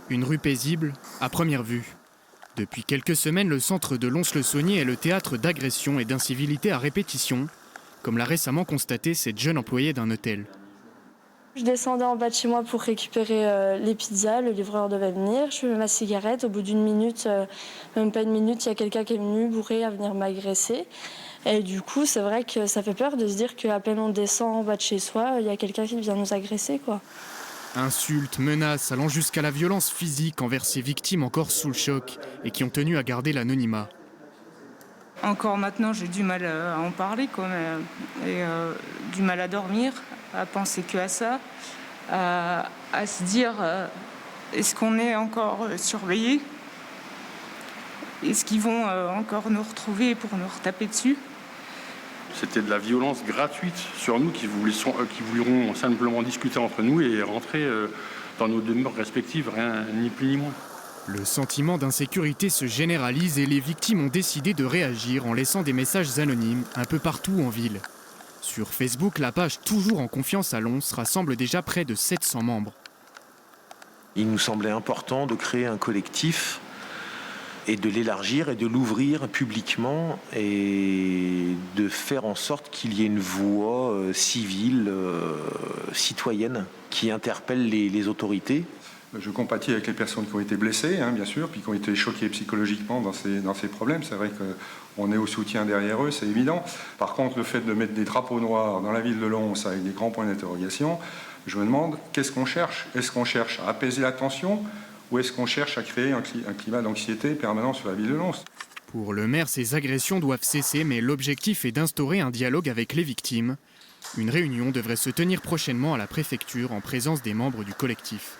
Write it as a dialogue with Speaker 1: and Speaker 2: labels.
Speaker 1: Une rue paisible, à première vue. Depuis quelques semaines, le centre de Lons-le-Saunier est le théâtre d'agressions et d'incivilités à répétition, comme l'a récemment constaté cette jeune employée d'un hôtel.
Speaker 2: Je descendais en bas de chez moi pour récupérer les pizzas, le livreur devait venir, je fumais ma cigarette, au bout d'une minute, même pas une minute, il y a quelqu'un qui est venu bourré à venir m'agresser. Et du coup, c'est vrai que ça fait peur de se dire qu'à peine on descend en bas de chez soi, il y a quelqu'un qui vient nous agresser, quoi.
Speaker 1: Insultes, menaces, allant jusqu'à la violence physique envers ces victimes encore sous le choc et qui ont tenu à garder l'anonymat.
Speaker 3: Encore maintenant, j'ai du mal à en parler, quoi, et du mal à dormir, à penser que à ça, à se dire est-ce qu'on est encore surveillé? Est-ce qu'ils vont encore nous retrouver pour nous retaper dessus?
Speaker 4: C'était de la violence gratuite sur nous qui vouluront simplement discuter entre nous et rentrer dans nos demeures respectives, rien ni plus ni moins.
Speaker 1: Le sentiment d'insécurité se généralise et les victimes ont décidé de réagir en laissant des messages anonymes un peu partout en ville. Sur Facebook, la page Toujours en confiance à Lons rassemble déjà près de 700 membres.
Speaker 5: Il nous semblait important de créer un collectif et de l'élargir et de l'ouvrir publiquement et de faire en sorte qu'il y ait une voix civile, citoyenne, qui interpelle les autorités.
Speaker 6: Je compatis avec les personnes qui ont été blessées, bien sûr, puis qui ont été choquées psychologiquement dans ces problèmes. C'est vrai qu'on est au soutien derrière eux, c'est évident. Par contre, le fait de mettre des drapeaux noirs dans la ville de Lons avec des grands points d'interrogation, je me demande, qu'est-ce qu'on cherche? Est-ce qu'on cherche à apaiser la tension ou est-ce qu'on cherche à créer un climat d'anxiété permanent sur la ville de Lons?
Speaker 1: Pour le maire, ces agressions doivent cesser, mais l'objectif est d'instaurer un dialogue avec les victimes. Une réunion devrait se tenir prochainement à la préfecture en présence des membres du collectif.